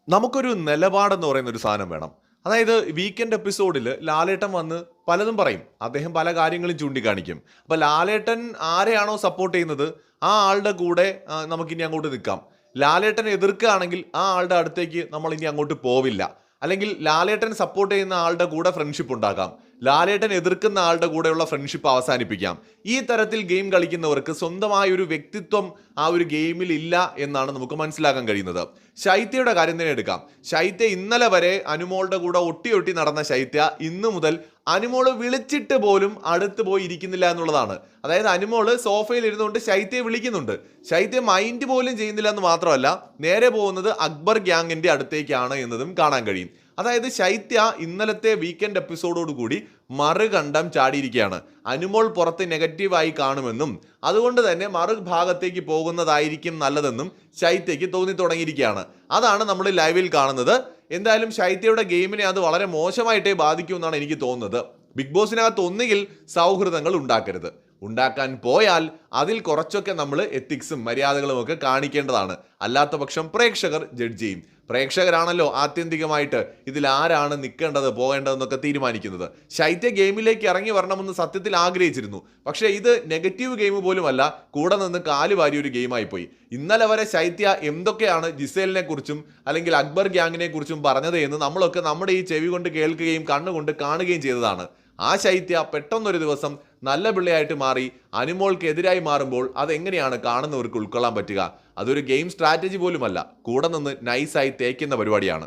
നമുക്കൊരു നിലപാടെന്ന് പറയുന്ന ഒരു സാധനം വേണം. അതായത് വീക്കെൻഡ് എപ്പിസോഡിൽ ലാലേട്ടൻ വന്ന് പലതും പറയും. അദ്ദേഹം പല കാര്യങ്ങളും ചൂണ്ടിക്കാണിക്കും. അപ്പോൾ ലാലേട്ടൻ ആരെയാണോ സപ്പോർട്ട് ചെയ്യുന്നത് ആ ആളുടെ കൂടെ നമുക്കിനി അങ്ങോട്ട് നിൽക്കാം. ലാലേട്ടൻ എതിർക്കുകയാണെങ്കിൽ ആ ആളുടെ അടുത്തേക്ക് നമ്മൾ ഇനി അങ്ങോട്ട് പോവില്ല. അല്ലെങ്കിൽ ലാലേട്ടൻ സപ്പോർട്ട് ചെയ്യുന്ന ആളുടെ കൂടെ ഫ്രണ്ട്ഷിപ്പ് ഉണ്ടാക്കാം. ലാലേട്ടൻ എതിർക്കുന്ന ആളുടെ കൂടെയുള്ള ഫ്രണ്ട്ഷിപ്പ് അവസാനിപ്പിക്കാം. ഈ തരത്തിൽ ഗെയിം കളിക്കുന്നവർക്ക് സ്വന്തമായ ഒരു വ്യക്തിത്വം ആ ഒരു ഗെയിമിൽ ഇല്ല എന്നാണ് നമുക്ക് മനസ്സിലാക്കാൻ കഴിയുന്നത്. ശൈത്യയുടെ കാര്യം തന്നെ എടുക്കാം. ശൈത്യ ഇന്നലെ വരെ അനുമോളുടെ കൂടെ ഒട്ടി നടന്ന ശൈത്യ ഇന്നു മുതൽ അനുമോള് വിളിച്ചിട്ട് പോലും അടുത്ത് പോയി ഇരിക്കുന്നില്ല എന്നുള്ളതാണ്. അതായത് അനുമോള് സോഫയിൽ ഇരുന്നുകൊണ്ട് ശൈത്യയെ വിളിക്കുന്നുണ്ട്. ശൈത്യ മൈൻഡ് പോലും ചെയ്യുന്നില്ല എന്ന് മാത്രമല്ല, നേരെ പോകുന്നത് അക്ബർ ഗ്യാങ്ങിന്റെ അടുത്തേക്കാണ് എന്നതും കാണാൻ കഴിയും. അതായത് ശൈത്യ ഇന്നലത്തെ വീക്കെൻഡ് എപ്പിസോഡോടുകൂടി മറുകണ്ഠം ചാടിയിരിക്കുകയാണ്. അനുമോൾ പുറത്ത് നെഗറ്റീവായി കാണുമെന്നും അതുകൊണ്ട് തന്നെ മറുഭാഗത്തേക്ക് പോകുന്നതായിരിക്കും നല്ലതെന്നും ശൈത്യയ്ക്ക് തോന്നി തുടങ്ങിയിരിക്കുകയാണ്. അതാണ് നമ്മൾ ലൈവിൽ കാണുന്നത്. എന്തായാലും ശൈത്യയുടെ ഗെയിമിനെ അത് വളരെ മോശമായിട്ടേ ബാധിക്കുമെന്നാണ് എനിക്ക് തോന്നുന്നത്. ബിഗ് ബോസിനകത്ത് ഒന്നുകിൽ സൗഹൃദങ്ങൾ ഉണ്ടാക്കരുത്, ഉണ്ടാക്കാൻ പോയാൽ അതിൽ കുറച്ചൊക്കെ നമ്മൾ എത്തിക്സും മര്യാദകളും ഒക്കെ കാണിക്കേണ്ടതാണ്. അല്ലാത്ത പക്ഷം പ്രേക്ഷകർ ജഡ്ജ് ചെയ്യും. പ്രേക്ഷകരാണല്ലോ ആത്യന്തികമായിട്ട് ഇതിൽ ആരാണ് നിൽക്കേണ്ടത് പോകേണ്ടതെന്നൊക്കെ തീരുമാനിക്കുന്നത്. ശൈത്യ ഗെയിമിലേക്ക് ഇറങ്ങി വരണമെന്ന് സത്യത്തിൽ ആഗ്രഹിച്ചിരുന്നു. പക്ഷേ ഇത് നെഗറ്റീവ് ഗെയിം പോലുമല്ല, കൂടെ നിന്ന് കാല് വാരിയ ഒരു ഗെയിമായി പോയി. ഇന്നലെ വരെ ശൈത്യ എന്തൊക്കെയാണ് ജിസേലിനെ കുറിച്ചും അല്ലെങ്കിൽ അക്ബർ ഗ്യാങ്ങിനെ കുറിച്ചും പറഞ്ഞത് എന്ന് നമ്മളൊക്കെ നമ്മുടെ ഈ ചെവി കൊണ്ട് കേൾക്കുകയും കണ്ണുകൊണ്ട് കാണുകയും ചെയ്തതാണ്. ആ ശൈത്യ പെട്ടെന്നൊരു ദിവസം നല്ല പിള്ളയായിട്ട് മാറി അനുമോൾക്കെതിരായി മാറുമ്പോൾ അതെങ്ങനെയാണ് കാണുന്നവർക്ക് ഉൾക്കൊള്ളാൻ പറ്റുക? അതൊരു ഗെയിം സ്ട്രാറ്റജി പോലുമല്ല, കൂടെ നിന്ന് നൈസായി തേക്കുന്ന പരിപാടിയാണ്.